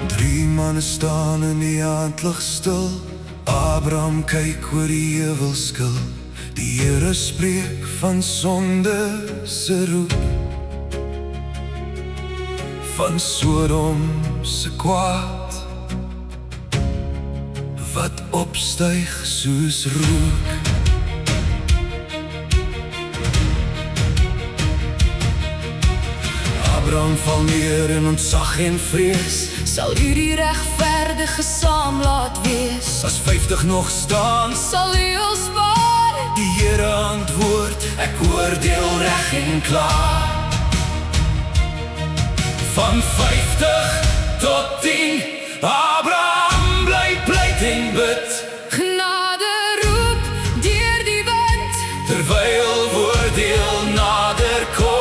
Drie manne staan in die aandlig stil. Abraham kyk oor die heuwelskil. Die Here spreek van sonde se roep, van Sodom se kwaad, wat opstyg soos rook. Abraham val neer in ontzag en vrees. Sal u die regverdige saam laat wees? As 50 nog staan, Sal u ons spaar? die Here antwoord, ek oordeel reg en klaar. Van 50 tot 10, Abraham bly pleit en bid, Genade roep deur die wind, terwyl oordeel nader kom.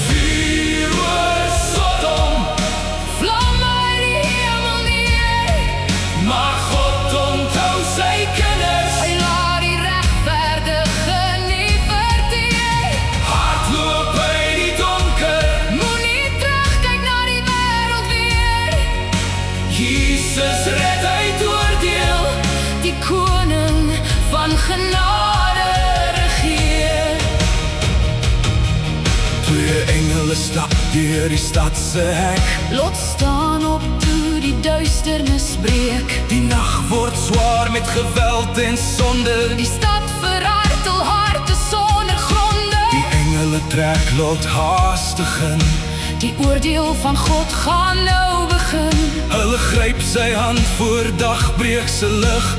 Vuur oor Sodom, vlam uit die hemel neer. maar God onthou sy kinders. Hy laat die regverdige nie verteer. Hardloop by die donker, Moenie terugkyk na die wêreld weer. Jesus red uit oordeel. Die koning van genade regeer. Twee engele stap deur die stad se hek. Lot staan op toe die duisternis breek. Die nag word swaar met geweld en sonde. Die stad verhartel harte sonder gronde. Die engele trek Lot haastig in. Die oordeel van God gaan nou begin. Hulle gryp sy hand voor dagbreek se lig.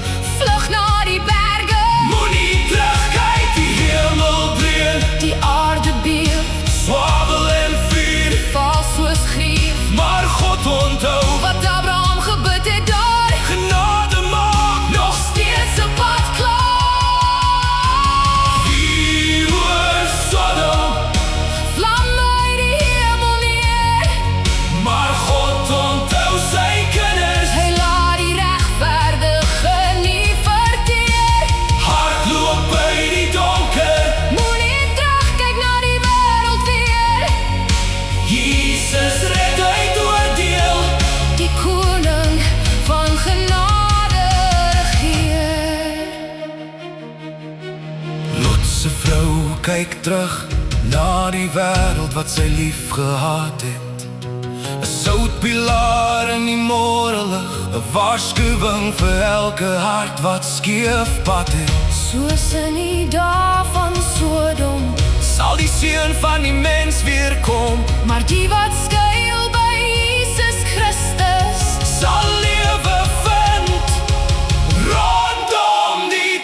Vlug na die berge, Moenie terugkyk, die hemel breek. die aarde beef, Swavel en vuur, val soos grief. maar God onthou. Wat Abraham gebid het daar, Genade maak nog steeds 'n pad klaar. vuur oor Sodom, Vlam uit die hemel neer. maar God onthou sy kinders. Hy laat die regverdige nie verteer. Hardloop by die donker, Moenie terugkyk na die wêreld weer. Jesus red uit oordeel. Die koning van genade regeer. Lot se vrou kyk terug na die wêreld wat sy lief gehad het. 'n Soutpilaar in die môrelig, 'n waarskuwing vir elke hart wat skeef pad het. Soos in die dae van Sodom, Sal die seun van die mens weer kom, maar die wat skuil by Jesus Christus, sal lewe vind rondom die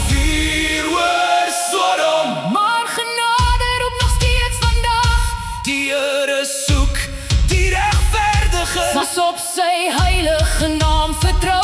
vuur oor Sodom. maar genade roep nog steeds vandag. Die Here soek die regverdige. Was op sy heilige naam vertrou.